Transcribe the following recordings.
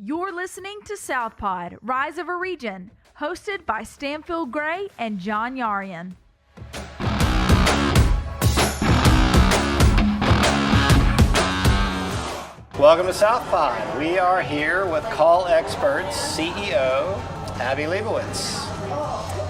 You're listening to Southpod, Rise of a Region, hosted by Stanfield Gray and John Yarian. Welcome to Southpod. We are here with Call Experts CEO, Abby Leibowitz.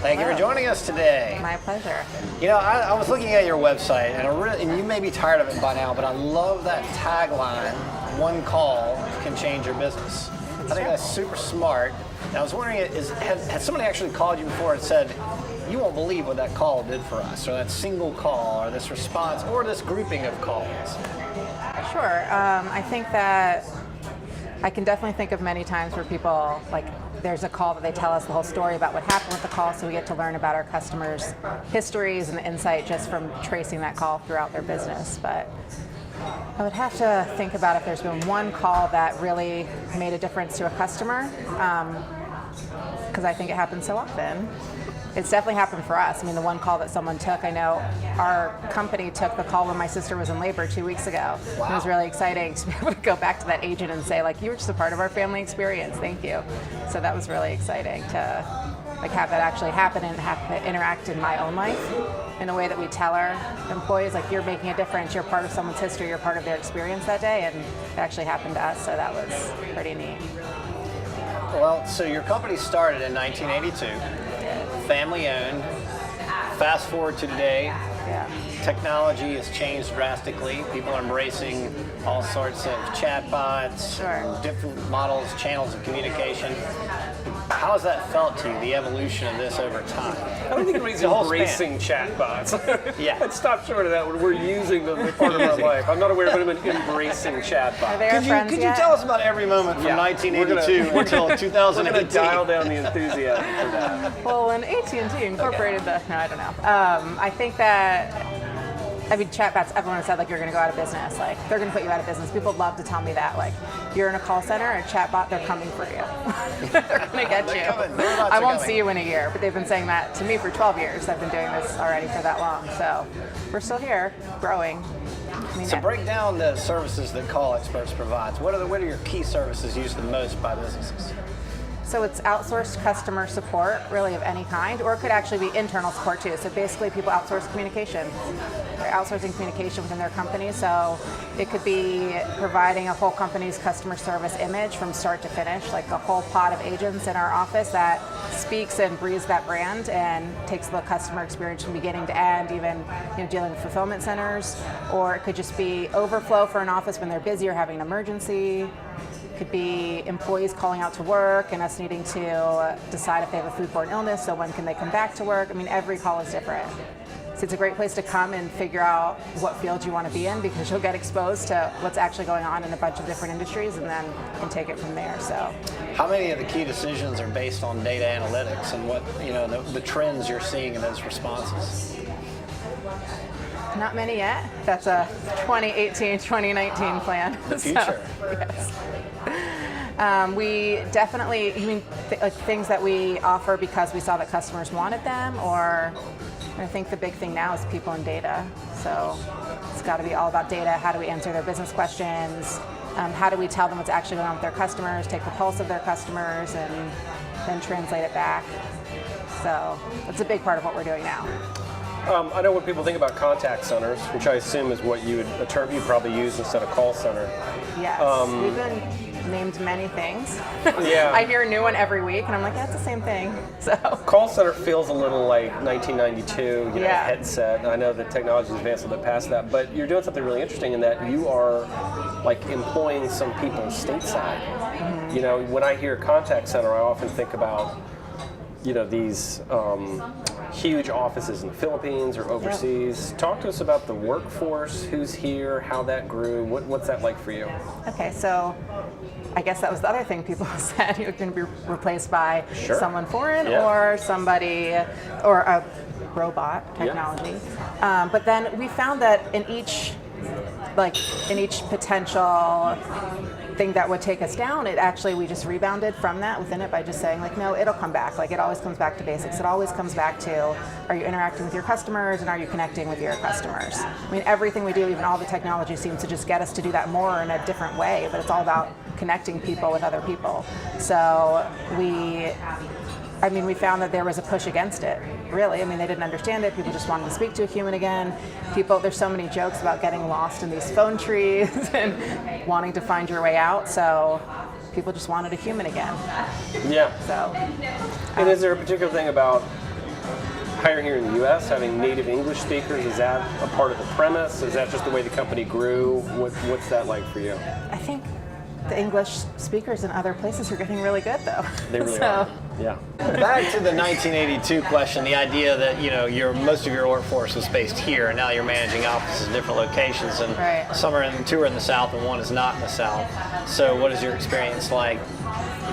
Thank you for joining us today. My pleasure. You know, I was looking at your website, and you may be tired of it by now, but I love that tagline, one call can change your business. I think that's super smart. And I was wondering, has somebody actually called you before and said, you won't believe what that call did for us, or that single call, or this response, or this grouping of calls? Sure. I think that I can definitely think of many times where people, like, there's a call that they tell us the whole story about what happened with the call, so we get to learn about our customers' histories and insight just from tracing that call throughout their business. But I would have to think about if there's been one call that really made a difference to a customer, because I think it happens so often. It's definitely happened for us. I mean, the one call that someone took, I know our company took the call when my sister was in labor 2 weeks ago. Wow. It was really exciting to be able to go back to that agent and say, like, you were just a part of our family experience, thank you. So that was really exciting to have that actually happen and have it interact in my own life in a way that we tell our employees, like, you're making a difference, you're part of someone's history, you're part of their experience that day, and it actually happened to us, so that was pretty neat. Well, so your company started in 1982, family owned. Fast forward to today, technology has changed drastically. People are embracing all sorts of chatbots, different models, channels of communication. How has that felt to you, the evolution of this over time? I don't think anybody's embracing chatbots. Yeah. Let's stop short of that. We're using them as part of our life. I'm not aware of anyone embracing chatbots. Could you tell us about every moment from 1982 until 2018? We're going to dial down the enthusiasm for that. Well, when AT&T incorporated I don't know. I think that, chatbots, everyone has said, like, you're going to go out of business. Like, they're going to put you out of business. People love to tell me that. Like, you're in a call center, a chatbot, they're coming for you. They're going to get you. I won't see you in a year, but they've been saying that to me for 12 years. I've been doing this already for that long. So we're still here, growing. So break down the services that Call Experts provides. What are your key services used the most by businesses? So it's outsourced customer support, really, of any kind, or it could actually be internal support too. So basically people outsource communication. They're outsourcing communication within their company. So it could be providing a whole company's customer service image from start to finish, like a whole pod of agents in our office that speaks and breathes that brand and takes the customer experience from beginning to end, even dealing with fulfillment centers. Or it could just be overflow for an office when they're busy or having an emergency. Could be employees calling out to work and us needing to decide if they have a foodborne illness, so when can they come back to work. Every call is different. So it's a great place to come and figure out what field you want to be in, because you'll get exposed to what's actually going on in a bunch of different industries, and then you can take it from there. So, how many of the key decisions are based on data analytics and what the trends you're seeing in those responses? Not many yet. That's a 2018, 2019 plan. The future. So, yes. We definitely, things that we offer because we saw that customers wanted them, or I think the big thing now is people and data. So it's got to be all about data. How do we answer their business questions? How do we tell them what's actually going on with their customers, take the pulse of their customers, and then translate it back? So that's a big part of what we're doing now. I know when people think about contact centers, which I assume is a term you probably use instead of call center. Yes, we've been named many things. Yeah. I hear a new one every week, and I'm like, yeah, it's the same thing. So call center feels a little like 1992, headset. I know that technology has advanced a little bit past that, but you're doing something really interesting in that you are like employing some people stateside. Mm-hmm. When I hear contact center, I often think about these huge offices in the Philippines or overseas. Yep. Talk to us about the workforce, who's here, how that grew. What's that like for you? Okay, so I guess that was the other thing people said. You're going to be replaced by someone foreign or somebody, or a robot technology. But then we found that in each like in each potential thing that would take us down, we just rebounded from that within it by just saying like, no, it'll come back. Like it always comes back to basics. It always comes back to, are you interacting with your customers and are you connecting with your customers? I mean, everything we do, even all the technology seems to just get us to do that more in a different way, but it's all about connecting people with other people. So we found that there was a push against it, really. I mean, they didn't understand it. People just wanted to speak to a human again. There's so many jokes about getting lost in these phone trees and wanting to find your way out. So people just wanted a human again. Yeah. So. And is there a particular thing about hiring here in the U.S., having native English speakers? Is that a part of the premise? Is that just the way the company grew? What's that like for you? I think the English speakers in other places are getting really good, though. They really are. Yeah. Back to the 1982 question, the idea that most of your workforce was based here, and now you're managing offices in different locations, and two are in the South and one is not in the South. So, what is your experience like,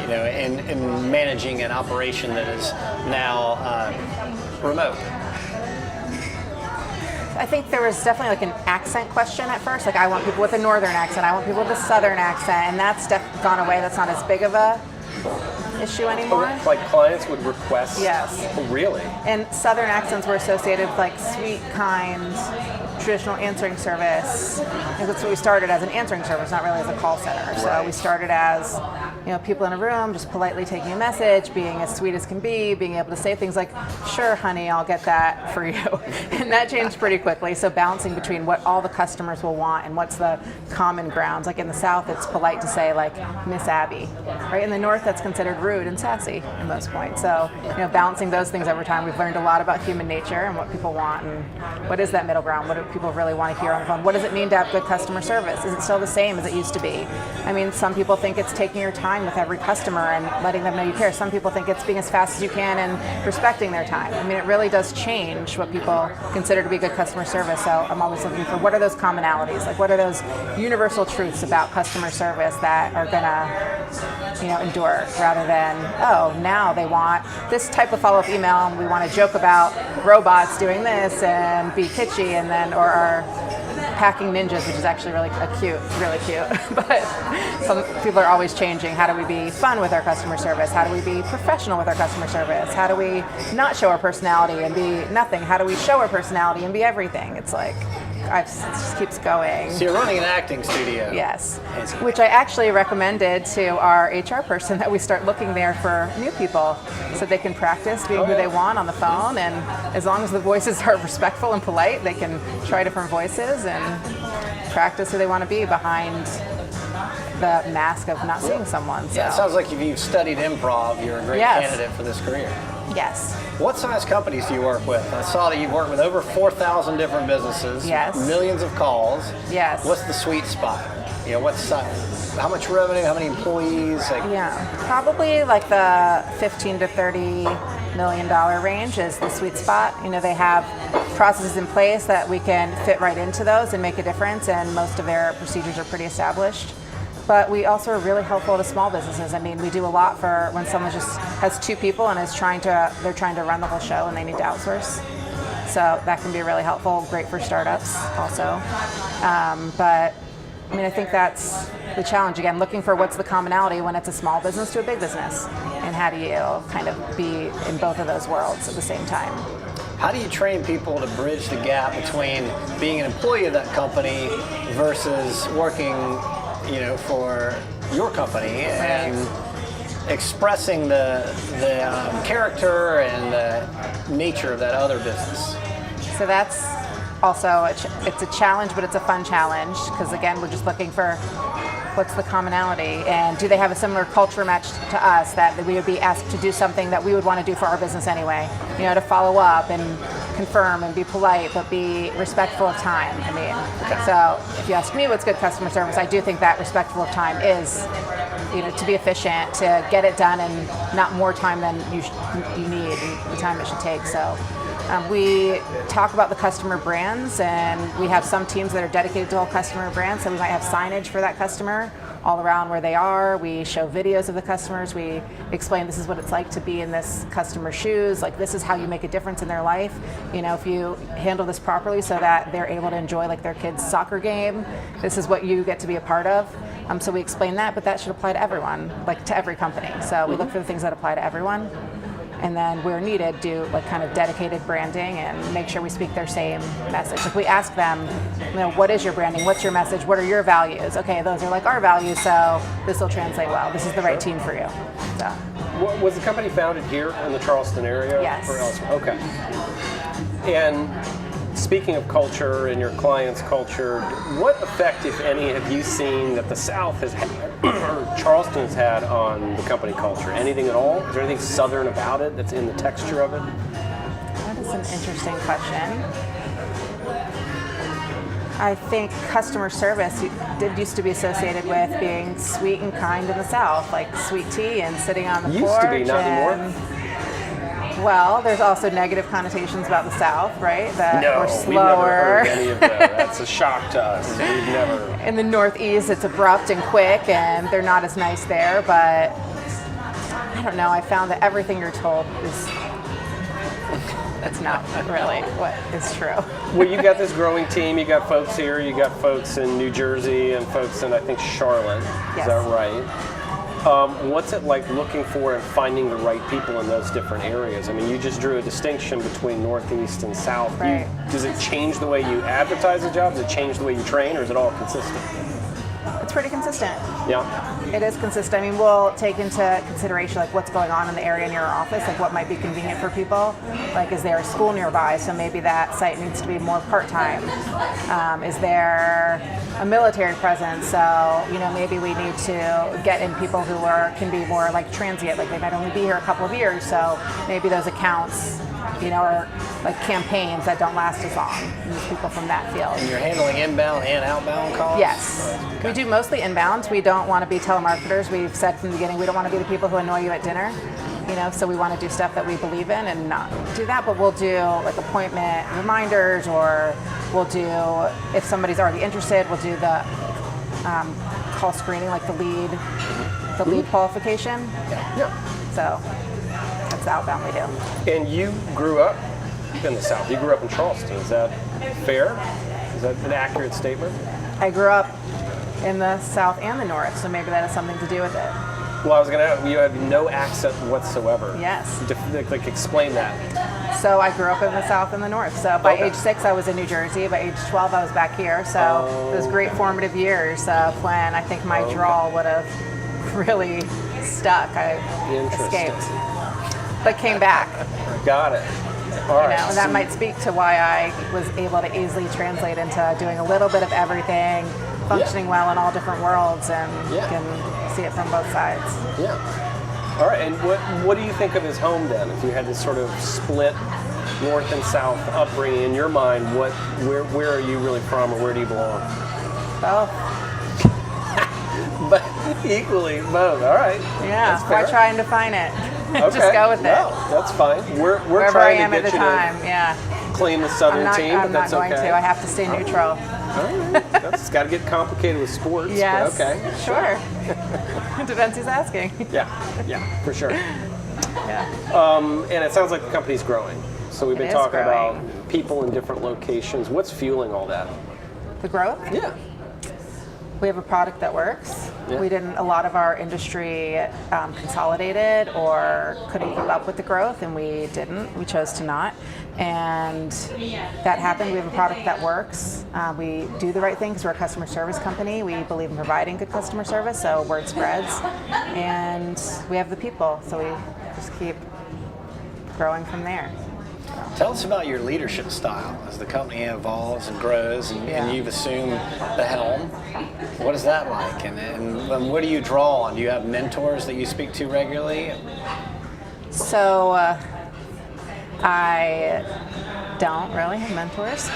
in managing an operation that is now remote? I think there was definitely like an accent question at first. Like I want people with a northern accent, I want people with a southern accent, and that's gone away. That's not as big of a issue anymore. Like clients would request? Yes. Oh, really? And southern accents were associated with like sweet, kind, traditional answering service. And that's what we started as, an answering service, not really as a call center. So we started as, people in a room just politely taking a message, being as sweet as can be, being able to say things like, sure, honey, I'll get that for you. And that changed pretty quickly. So balancing between what all the customers will want and what's the common grounds. Like in the South, it's polite to say like, Miss Abby. Right? In the North, that's considered rude and sassy at most points. So, balancing those things over time, we've learned a lot about human nature and what people want and what is that middle ground. What do people really want to hear on the phone? What does it mean to have good customer service? Is it still the same as it used to be? I mean, some people think it's taking your time with every customer and letting them know you care. Some people think it's being as fast as you can and respecting their time. I mean, it really does change what people consider to be good customer service. So I'm always looking for what are those commonalities? Like what are those universal truths about customer service that are gonna, endure, rather than, now they want this type of follow-up email and we want to joke about robots doing this and be kitschy, and then, or our packing ninjas, which is actually really cute. But some people are always changing. How do we be fun with our customer service? How do we be professional with our customer service? How do we not show our personality and be nothing? How do we show our personality and be everything? It's like, it just keeps going. So you're running an acting studio. Yes, which I actually recommended to our HR person that we start looking there for new people so they can practice being who they want on the phone, and as long as the voices are respectful and polite, they can try different voices and practice who they want to be behind the mask of not seeing someone. So. Yeah, it sounds like if you've studied improv, you're a great candidate for this career. Yes. What size companies do you work with? I saw that you've worked with over 4,000 different businesses. Yes. Millions of calls. Yes. What's the sweet spot? What size? How much revenue? How many employees? Probably like the $15 to $30 million range is the sweet spot. They have processes in place that we can fit right into those and make a difference, and most of their procedures are pretty established. But we also are really helpful to small businesses. I mean, we do a lot for when someone just has two people and they're trying to run the whole show and they need to outsource. So that can be really helpful, great for startups also. But I mean, I think that's the challenge, again, looking for what's the commonality when it's a small business to a big business, and how do you kind of be in both of those worlds at the same time. How do you train people to bridge the gap between being an employee of that company versus working for your company and expressing the character and the nature of that other business? So that's also it's a challenge, but it's a fun challenge, because again, we're just looking for what's the commonality, and do they have a similar culture match to us, that we would be asked to do something that we would want to do for our business anyway, to follow up and confirm and be polite, but be respectful of time. I mean, so if you ask me what's good customer service, I do think that respectful of time is, to be efficient, to get it done, and not more time than you need, and the time it should take. So We talk about the customer brands, and we have some teams that are dedicated to all customer brands, so we might have signage for that customer all around where they are. We show videos of the customers. We explain this is what it's like to be in this customer's shoes. Like, this is how you make a difference in their life. You know, if you handle this properly so that they're able to enjoy like their kid's soccer game, this is what you get to be a part of. So we explain that, but that should apply to everyone, like to every company. So we look for the things that apply to everyone. And then where needed, do like kind of dedicated branding and make sure we speak their same message. If we ask them, you know, what is your branding? What's your message? What are your values? Okay, those are like our values, so this will translate well. This is the right team for you. So. Was the company founded here in the Charleston area? Yes. Or elsewhere? Okay. And speaking of culture and your clients' culture, what effect, if any, have you seen that the South has had, or Charleston has had on the company culture? Anything at all? Is there anything Southern about it that's in the texture of it? That is an interesting question. I think customer service used to be associated with being sweet and kind in the South, like sweet tea and sitting on the porch. Used to be, not anymore. Well, there's also negative connotations about the South, right? That we're slower. We've never heard any of that. That's a shock to us. We've never. In the Northeast, it's abrupt and quick, and they're not as nice there. But I don't know. I found that everything you're told is that's not really what is true. Well, you got this growing team. You got folks here. You got folks in New Jersey and folks in, I think, Charlotte. Yes. Is that right? What's it like looking for and finding the right people in those different areas? I mean, you just drew a distinction between Northeast and South. Right. Does it change the way you advertise the job? Does it change the way you train, or is it all consistent? It's pretty consistent. Yeah. It is consistent. I mean, we'll take into consideration like what's going on in the area near our office, like what might be convenient for people. Like, is there a school nearby? So maybe that site needs to be more part-time. Is there a military presence? So, you know, maybe we need to get in people who can be more like transient, like they might only be here a couple of years. So maybe those accounts, you know, are like campaigns that don't last as long. Use people from that field. And you're handling inbound and outbound calls? Yes. We do mostly inbound. We don't want to be telemarketers. We've said from the beginning we don't want to be the people who annoy you at dinner. You know, so we want to do stuff that we believe in and not do that, but we'll do like appointment reminders, or we'll do, if somebody's already interested, we'll do the call screening, like the lead qualification. Yeah. So that's the outbound we do. And you grew up in the South. You grew up in Charleston. Is that fair? Is that an accurate statement? I grew up in the South and the North, so maybe that has something to do with it. Well, I was going to ask, you have no accent whatsoever. Yes. Like, explain that. So I grew up in the South and the North. So by Okay. age 6, I was in New Jersey. By age 12, I was back here. So those great formative years of when I think my drawl would have really stuck. I escaped, but came back. Got it. All right. And that might speak to why I was able to easily translate into doing a little bit of everything, functioning well in all different worlds, and can see it from both sides. Yeah. All right. And what do you think of his home then? If you had this sort of split North and South upbringing in your mind, where are you really from, or where do you belong? Both. But equally both. All right. Yeah. Why try and define it? Okay. Just go with No, it. that's fine. We're Wherever trying I am to at get the you time. to Yeah. claim the Southern team, but I'm that's not going okay. to. I have to stay neutral. All right. It's got to get complicated with sports. Yes. But okay. Sure. Depends who's asking. Yeah, for sure. Yeah. And it sounds like the company's growing. So we've been It is talking growing. about people in different locations. What's fueling all that? The growth? Yeah. We have a product that works. Yeah. A lot of our industry consolidated or couldn't keep up with the growth, and we didn't. We chose to not. And that happened. We have a product that works. We do the right thing because we're a customer service company. We believe in providing good customer service, so word spreads. And we have the people, so we just keep growing from there. Tell us about your leadership style as the company evolves and grows, and you've assumed the helm. What is that like, and what do you draw on? Do you have mentors that you speak to regularly? So I don't really have mentors.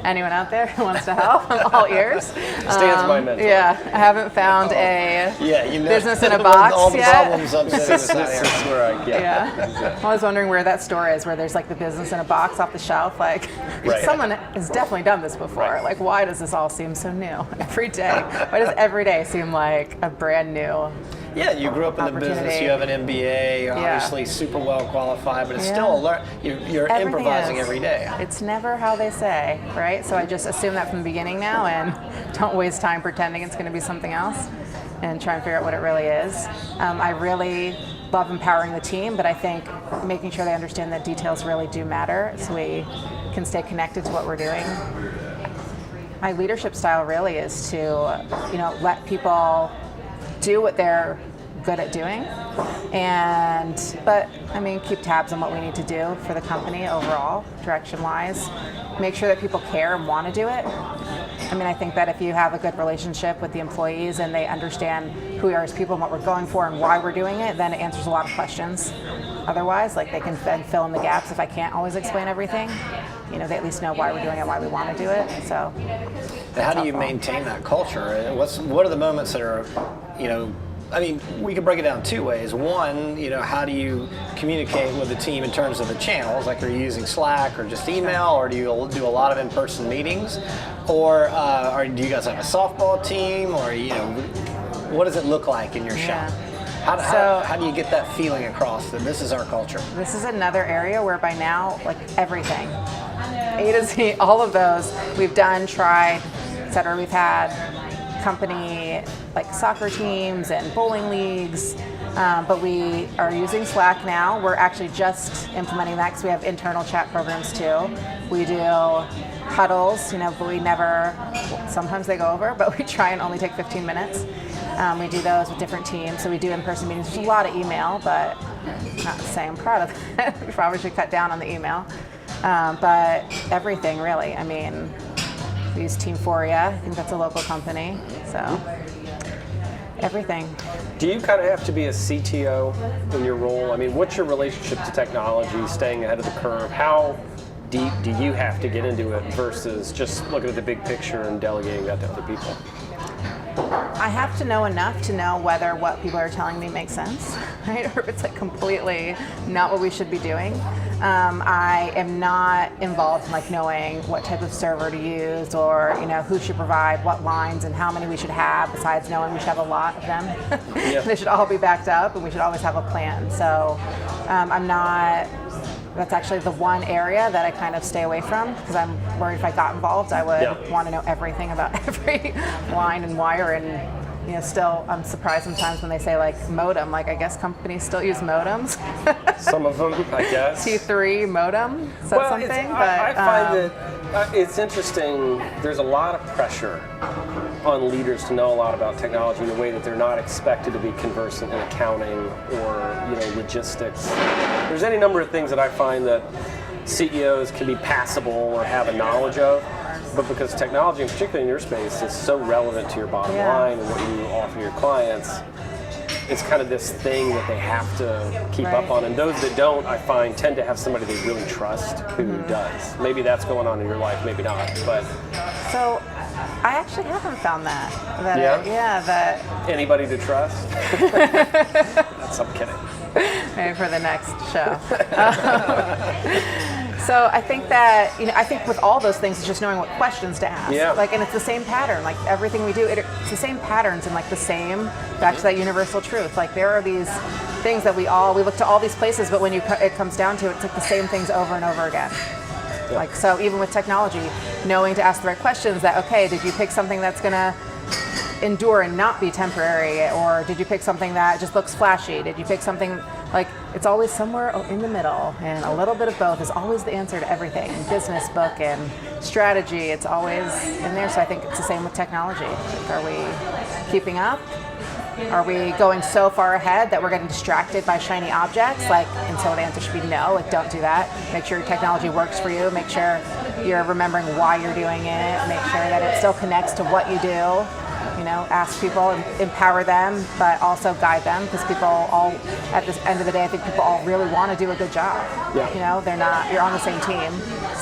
Anyone out there who wants to help, I'm all ears. Stan's my mentor. Yeah, I haven't found a business in a box all the yet. problems I'm sitting beside This here. is where I get. Yeah. I was wondering where that store is, where there's like the business in a box off the shelf. Like, Right. someone has definitely done this before. Right. Like, why does this all seem so new every day? Why does every day seem like a brand new? Yeah, you grew up in the business, Opportunity. you have an MBA, you're Yeah. obviously super well qualified, but it's Yeah. still you're Everything improvising is. every day. It's never how they say, right? So I just assume that from the beginning now, and don't waste time pretending it's going to be something else, and try and figure out what it really is. I really love empowering the team, but I think making sure they understand that details really do matter, so we can stay connected to what we're doing. My leadership style really is to, let people do what they're good at doing, but keep tabs on what we need to do for the company overall, direction-wise. Make sure that people care and want to do it. I think that if you have a good relationship with the employees and they understand who we are as people and what we're going for and why we're doing it, then it answers a lot of questions. Otherwise, like, they can then fill in the gaps if I can't always explain everything. They at least know why we're doing it, why we want to do it. So, How do you maintain that culture? What are the moments that are, we could break it down two ways. One, how do you communicate with the team in terms of the channels? Like, are you using Slack or just email, or do you do a lot of in-person meetings? Or do you guys have a softball team? Or, what does it look like in your shop? How do you get that feeling across that this is our culture? This is another area where by now, like, everything, A to Z, all of those, we've done, tried, et cetera. We've had company like soccer teams and bowling leagues, but we are using Slack now. We're actually just implementing that because we have internal chat programs too. We do huddles, but we never, sometimes they go over, but we try and only take 15 minutes. We do those with different teams, so we do in-person meetings. There's a lot of email, but not to say I'm proud of that. We probably should cut down on the email. But everything really, we use Team4ia. I think that's a local company, so everything. Do you kind of have to be a CTO in your role? What's your relationship to technology, staying ahead of the curve? How deep do you have to get into it versus just looking at the big picture and delegating that to other people? I have to know enough to know whether what people are telling me makes sense, right? Or if it's like completely not what we should be doing. I am not involved in like knowing what type of server to use, or who should provide what lines and how many we should have, besides knowing we should have a lot of them. Yeah. They should all be backed up and we should always have a plan. So that's actually the one area that I kind of stay away from, because I'm worried if I got involved, I would want to know everything about every line and wire. And still, I'm surprised sometimes when they say like modem. Like, I guess companies still use modems. Some of them, I guess. T3 modem. Is that something? I find that it's interesting. There's a lot of pressure on leaders to know a lot about technology in a way that they're not expected to be conversant in accounting or logistics. There's any number of things that I find that CEOs can be passable or have a knowledge of, but because technology, and particularly in your space, is so relevant to your bottom line and what you offer your clients, it's kind of this thing that they have to keep up on. And those that don't, I find, tend to have somebody they really trust who does. Maybe that's going on in your life, maybe not. But so I actually haven't found that. That anybody to trust? I'm kidding. Maybe for the next show. So I think that, I think with all those things, it's just knowing what questions to ask. Yeah. Like, and it's the same pattern. Like, everything we do, it's the same patterns and like the same, back to that universal truth. Like, there are these things that we look to all these places, but when it comes down to it, it's like the same things over and over again. Yeah. Like, so even with technology, knowing to ask the right questions, that, okay, did you pick something that's gonna endure and not be temporary, or did you pick something that just looks flashy? Did you pick something, like, it's always somewhere in the middle, and a little bit of both is always the answer to everything. In business book and strategy, it's always in there. So I think it's the same with technology. Like, are we keeping up? Are we going so far ahead that we're getting distracted by shiny objects? And so the answer should be no, don't do that. Make sure your technology works for you. Make sure you're remembering why you're doing it. Make sure that it still connects to what you do. ask people and empower them, but also guide them, because people all, at the end of the day, I think people all really want to do a good job. Yeah. You're on the same team.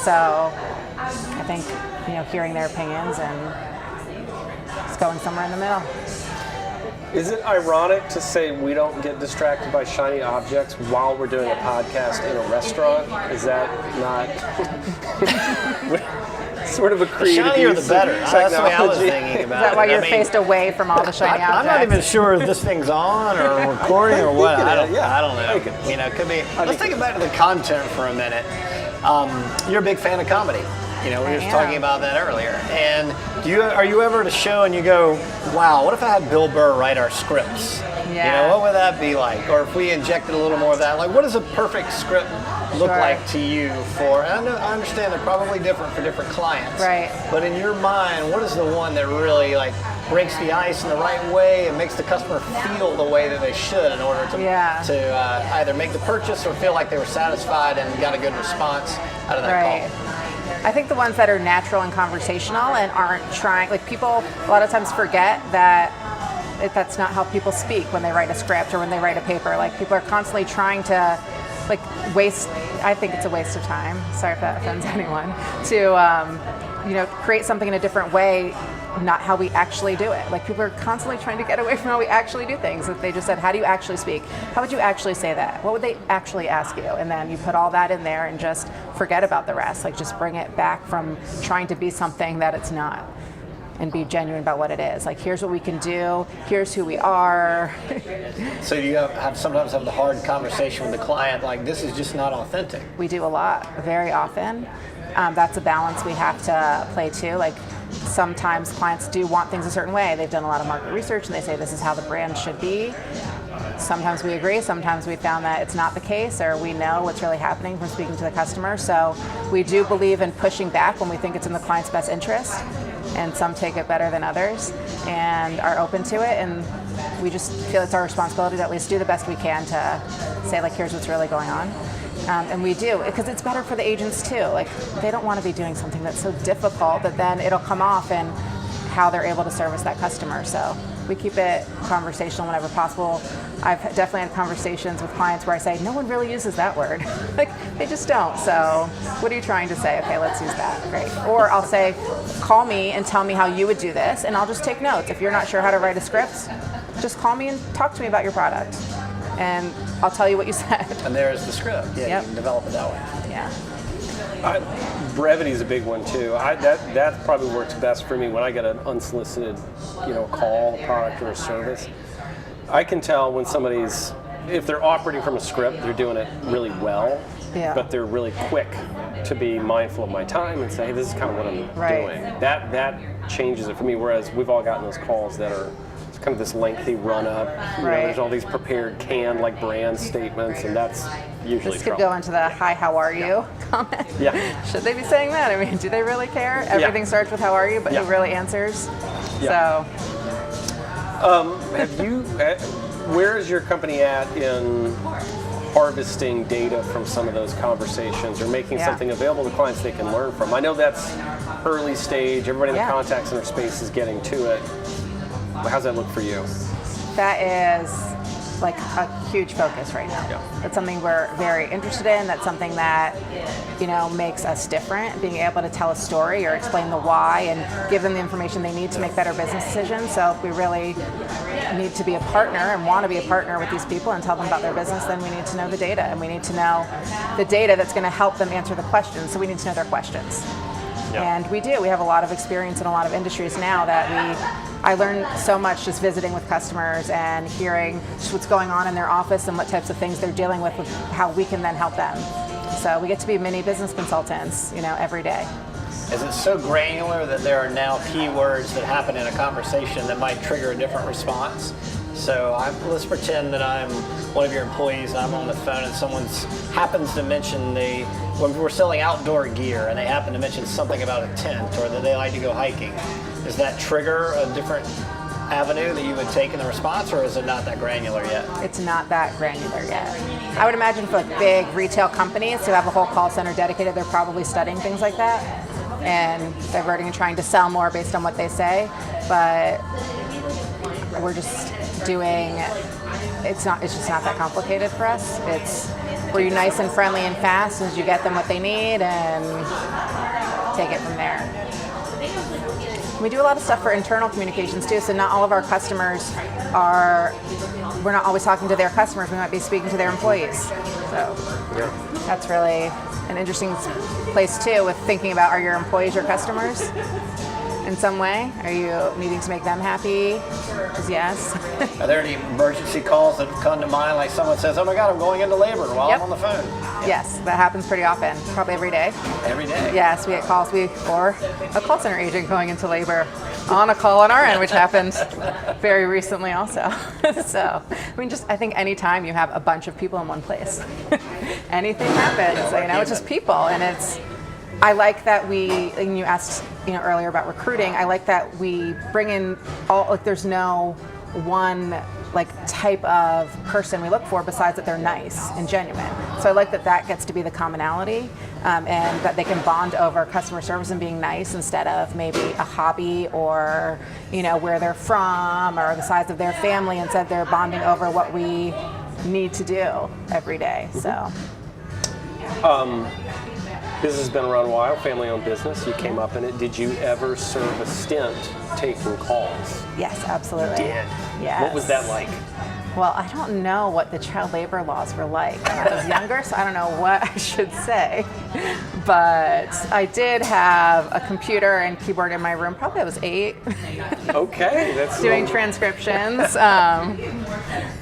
So I think, hearing their opinions and just going somewhere in the middle. Is it ironic to say we don't get distracted by shiny objects while we're doing a podcast in a restaurant? Is that not sort of a creative The shinier use the better. of That's the way I was technology? thinking about Is that why it. you're faced away from all the shiny objects? I'm not even sure if this thing's on or recording or what. I don't know. Make it. It could be. Let's take it back to the content for a minute. You're a big fan of comedy. We were just talking about that earlier. And are you ever at a show and you go, wow, what if I had Bill Burr write our scripts? Yeah. What would that be like? Or if we injected a little more of that, like what does a perfect script look like to you for, and I understand they're probably different for different clients. Right. But in your mind, what is the one that really breaks the ice in the right way and makes the customer feel the way that they should in order to either make the purchase or feel like they were satisfied and got a good response out of that call? I think the ones that are natural and conversational and aren't trying, people a lot of times forget that that's not how people speak when they write a script or when they write a paper. People are constantly trying to waste, I think it's a waste of time, sorry if that offends anyone, to create something in a different way, not how we actually do it. People are constantly trying to get away from how we actually do things. If they just said, how do you actually speak? How would you actually say that? What would they actually ask you? And then you put all that in there and just forget about the rest. Just bring it back from trying to be something that it's not, and be genuine about what it is. Here's what we can do, here's who we are. So you sometimes have the hard conversation with the client, this is just not authentic. We do a lot, very often. That's a balance we have to play too. Sometimes clients do want things a certain way. They've done a lot of market research and they say this is how the brand should be. Sometimes we agree, sometimes we found that it's not the case, or we know what's really happening from speaking to the customer. So we do believe in pushing back when we think it's in the client's best interest, and some take it better than others and are open to it, and we just feel it's our responsibility to at least do the best we can to say, here's what's really going on. And we do, because it's better for the agents too. They don't want to be doing something that's so difficult that then it'll come off in how they're able to service that customer. So we keep it conversational whenever possible. I've definitely had conversations with clients where I say, no one really uses that word. They just don't. So what are you trying to say? Okay, let's use that. Great. Or I'll say, call me and tell me how you would do this, and I'll just take notes. If you're not sure how to write a script, just call me and talk to me about your product, and I'll tell you what you said. And there's the script. Yeah, you can develop it that way. Yeah. Brevity is a big one too. That probably works best for me when I get an unsolicited, call, a product or a service. I can tell when somebody's, if they're operating from a script, they're doing it really well, but they're really quick to be mindful of my time and say, hey, this is kind of what I'm doing. That changes it for me. Whereas we've all gotten those calls that are kind of this lengthy run-up. There's all these prepared canned brand statements, and that's usually This could go into the "Hi, how are you?" comment. Yeah. Should they be saying that? I mean, do they really care? Everything starts with "How are you?" but who really answers? Yeah. So, where is your company at in harvesting data from some of those conversations, or making something available to clients they can learn from? I know that's early stage. Everybody in the contact center space is getting to it. How's that look for you? That is a huge focus right now. Yeah. That's something we're very interested in. That's something that, makes us different, being able to tell a story or explain the why and give them the information they need to make better business decisions. So if we really need to be a partner and want to be a partner with these people and tell them about their business, then we need to know the data, and we need to know the data that's going to help them answer the questions. So we need to know their questions. And we do. We have a lot of experience in a lot of industries now that I learned so much just visiting with customers and hearing just what's going on in their office and what types of things they're dealing with how we can then help them. So we get to be mini business consultants, every day. Is it so granular that there are now keywords that happen in a conversation that might trigger a different response? So let's pretend that I'm one of your employees and I'm on the phone and someone happens to mention when we're selling outdoor gear and they happen to mention something about a tent or that they like to go hiking. Does that trigger a different avenue that you would take in the response, or is it not that granular yet? It's not that granular yet. I would imagine for big retail companies who have a whole call center dedicated, they're probably studying things like that and diverting and trying to sell more based on what they say. But we're just doing. It's just not that complicated for us. We're nice and friendly and fast as you get them what they need and take it from there. We do a lot of stuff for internal communications too, so not all of our customers we're not always talking to their customers, we might be speaking to their employees. So that's really an interesting place too, with thinking about, are your employees your customers in some way? Are you needing to make them happy? Because yes. Are there any emergency calls that come to mind, like someone says, oh my God, I'm going into labor while I'm on the phone? Yes, that happens pretty often, probably every day. Every day? Yes, we get calls, or a call center agent going into labor on a call on our end, which happened very recently also. So, I think anytime you have a bunch of people in one place, anything happens, it's just people, and I like that and you asked, earlier about recruiting, I like that we bring in there's no one type of person we look for besides that they're nice and genuine. So I like that gets to be the commonality, and that they can bond over customer service and being nice instead of maybe a hobby or where they're from or the size of their family. Instead they're bonding over what we need to do every day. So business has been around a while, family-owned business. You came up in it. Did you ever serve a stint taking calls? Yes, absolutely. You did? Yes. What was that like? Well, I don't know what the child labor laws were like when I was younger, so I don't know what I should say. But I did have a computer and keyboard in my room. Probably I was 8. Okay, that's doing transcriptions. But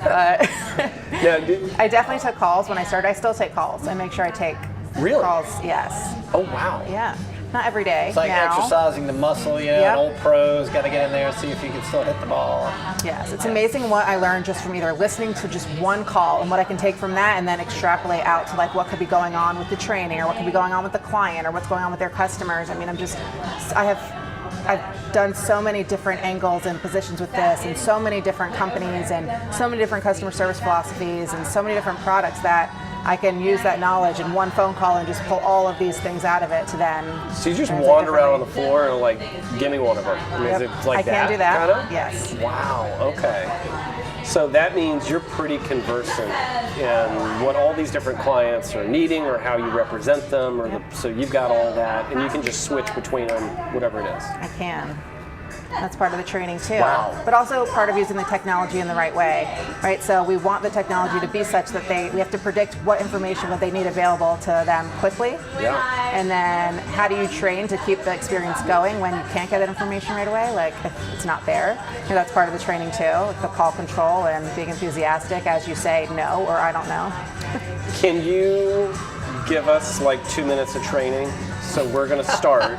I definitely took calls when I started. I still take calls. I make sure I take calls. Yes. Oh wow. Yeah. Not every day. It's like exercising the muscle, an old pro's got to get in there and see if you can still hit the ball. Yes, it's amazing what I learned just from either listening to just one call and what I can take from that and then extrapolate out to what could be going on with the training or what could be going on with the client or what's going on with their customers. I've done so many different angles and positions with this and so many different companies and so many different customer service philosophies and so many different products that I can use that knowledge in one phone call and just pull all of these things out of it to then. So you just wander out on the floor and give me one of them. Is it like that? I can do that. Kind of? Yes. Wow. Okay. So that means you're pretty conversant in what all these different clients are needing or how you represent them, so you've got all that, and you can just switch between them, whatever it is. I can. That's part of the training too. Wow. But also part of using the technology in the right way, right? So we want the technology to be such that we have to predict what information that they need available to them quickly. Yeah. And then how do you train to keep the experience going when you can't get that information right away? If it's not there. That's part of the training too, the call control and being enthusiastic as you say no or I don't know. Can you give us 2 minutes of training? So we're going to start.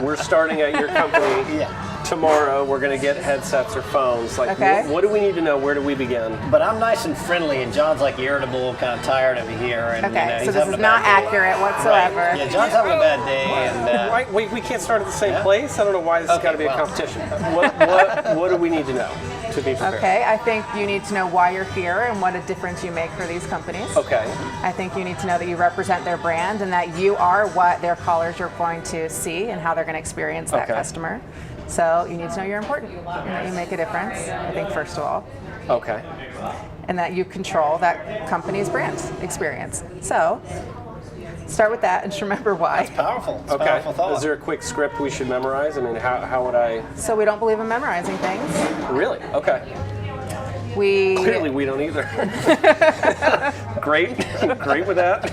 We're starting at your company. Tomorrow we're going to get headsets or phones. What do we need to know? Where do we begin? But I'm nice and friendly, and John's irritable, kind of tired of me here. And, so this is not accurate whatsoever. Right. Yeah, John's having a bad day. And right, we can't start at the same place. I don't know why this has got to be a competition. What do we need to know to be prepared? Okay, I think you need to know why you're here and what a difference you make for these companies. Okay. I think you need to know that you represent their brand and that you are what their callers are going to see and how they're going to experience that customer. So you need to know you're important and that you make a difference, I think, first of all. Okay. And that you control that company's brand experience. So start with that and just remember why. That's powerful. It's okay. Powerful thought. Is there a quick script we should memorize? How would I? So we don't believe in memorizing things. Really? Okay. Clearly we don't either. Great with that.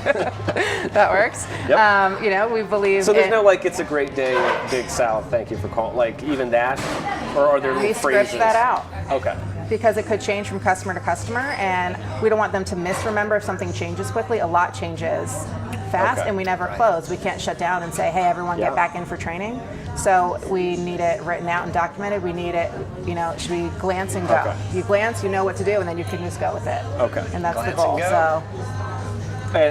That works. Yep. We believe. So there's no it's a great day, Big South. Thank you for calling. Even that, or are there little phrases? We script that out. Okay. Because it could change from customer to customer, and we don't want them to misremember if something changes quickly. A lot changes fast, and we never close. We can't shut down and say, "Hey, everyone, get back in for training." So we need it written out and documented. We need it, it should be glance and go. Okay. You glance, you know what to do, and then you can just go with it. Okay. And that's Glance the goal. and go. So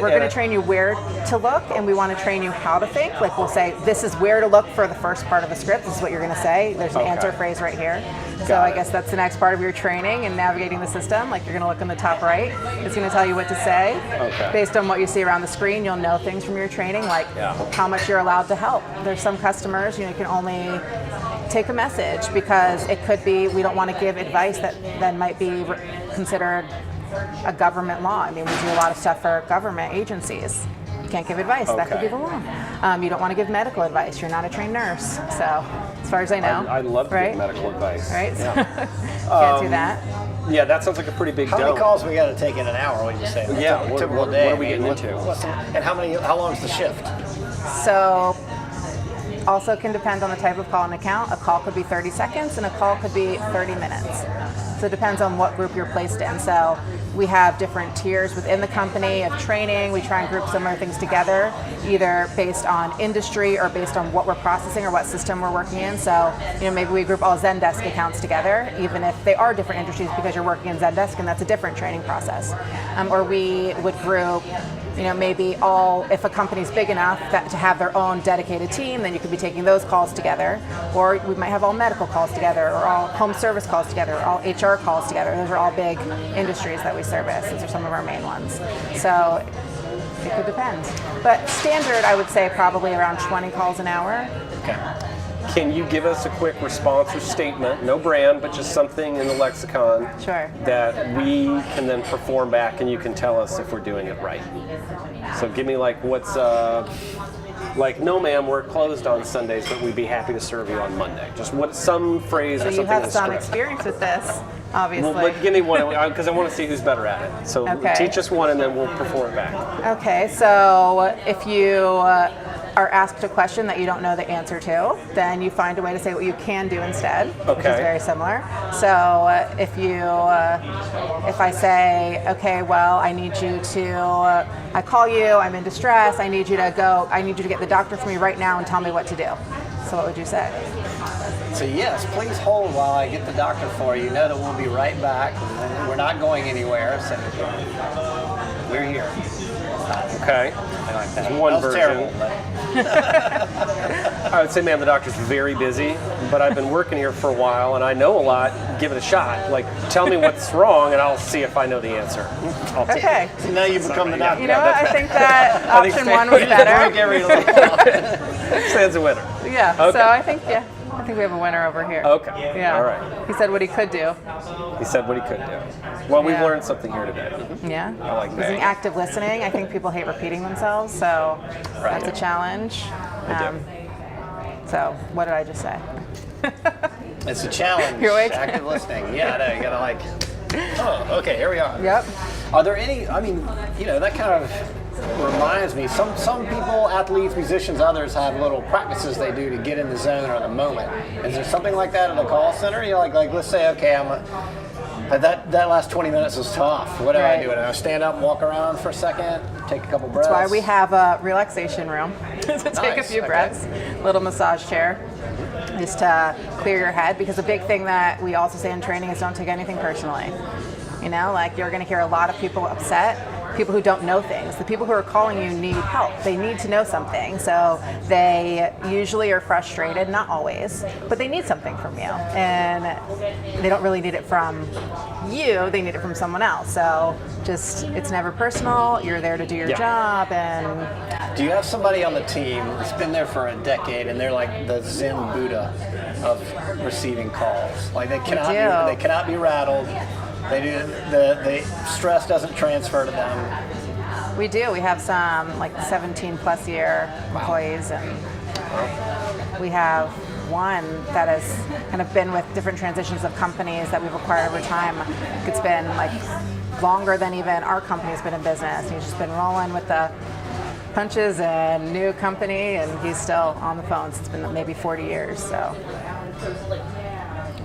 we're going to train you where to look, and we want to train you how to think. We'll say, this is where to look for the first part of the script. This is what you're going to say. There's an answer phrase right here. So I guess that's the next part of your training and navigating the system. You're going to look in the top right. It's going to tell you what to say. Okay. Based on what you see around the screen, you'll know things from your training, how much you're allowed to help. There's some customers, you can only take a message, because it could be we don't want to give advice that then might be considered a government law. I mean, we do a lot of stuff for government agencies. You can't give advice. That could be the law. You don't want to give medical advice. You're not a trained nurse. So, as far as I know. I love to give medical advice. Right? Yeah. Can't do that. Yeah, that sounds like a pretty big How deal. many calls we got to take in an hour, would you say? Yeah, Typical what day. are we getting into? And how long is the shift? So, also can depend on the type of call and account. A call could be 30 seconds and a call could be 30 minutes. So it depends on what group you're placed in. So we have different tiers within the company of training. We try and group similar things together, either based on industry or based on what we're processing or what system we're working in. So, maybe we group all Zendesk accounts together, even if they are different industries, because you're working in Zendesk and that's a different training process. Or we would group, maybe if a company's big enough to have their own dedicated team, then you could be taking those calls together. Or we might have all medical calls together, or all home service calls together, or all HR calls together. Those are all big industries that we service. Those are some of our main ones. So it could depend. But standard, I would say probably around 20 calls an hour. Okay. Can you give us a quick response or statement, no brand, but just something in the lexicon Sure. that we can then perform back and you can tell us if we're doing it right? So give me what's, no ma'am, we're closed on Sundays, but we'd be happy to serve you on Monday. Just some phrase So or you something in have the some script. experience with this, obviously. Well, but give me one, because I want to see who's better at it. So Okay. teach us one and then we'll perform it back. Okay, so if you are asked a question that you don't know the answer to, then you find a way to say what you can do instead, which is Okay. very similar. So if I say, okay, well, I need you to, I call you, I'm in distress, I need you to get the doctor for me right now and tell me what to do. So what would you say? So yes, please hold while I get the doctor for you. Know that we'll be right back. We're not going anywhere, so we're here. Okay. I like that. There's one That was version. terrible, but I would say, ma'am, the doctor's very busy, but I've been working here for a while and I know a lot. Give it a shot. Tell me what's wrong and I'll see if I know the answer. I'll take Okay. so now you become the doctor. You know what? I think that option one was better. it. Stands a winner. Yeah. Okay. So I think we have a winner over here. Okay. Yeah. All right. He said what he could do. He said what he could do. Well, we've Yeah. learned something here today. Yeah. I like that. Using active listening. I think people hate repeating themselves, so that's a challenge. They do. So what did I just say? It's a challenge. You're awake? Active listening. Yeah, I know. You gotta oh, okay, here we are. Yep. Are there any, that kind of reminds me, some people, athletes, musicians, others have little practices they do to get in the zone or the moment. Is there something like that at a call center? Let's say, okay, that last 20 minutes was tough. What do I do? Do I stand up and walk around for a second, take a couple breaths? That's why we have a relaxation room to take a Nice, few okay. breaths, little massage chair, just to clear your head. Because a big thing that we also say in training is don't take anything personally. You're going to hear a lot of people upset, people who don't know things. The people who are calling you need help. They need to know something. So they usually are frustrated, not always, but they need something from you. And they don't really need it from you, they need it from someone else. So it's never personal. You're there to do your job. And do you have somebody on the team that's been there for a decade and they're like the Zen Buddha of receiving calls? They cannot be rattled. The stress doesn't transfer to them. we do. We have some 17 plus year employees, and we have one that has kind of been with different transitions of companies that we've acquired over time. It's been longer than even our company's been in business. He's just been rolling with the punches and new company, and he's still on the phones. It's been maybe 40 years. So.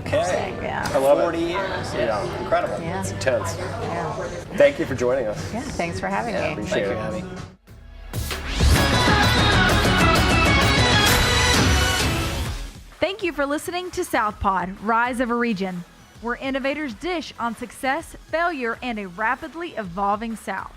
Okay. Yeah. I love 40 it. years. Yeah. Incredible. Yeah. It's intense. Yeah. Thank you for joining us. Yeah. Thanks for having me. Appreciate Thank you, it. Abby. Thank you for listening to Southpod, Rise of a Region, where innovators dish on success, failure, and a rapidly evolving South.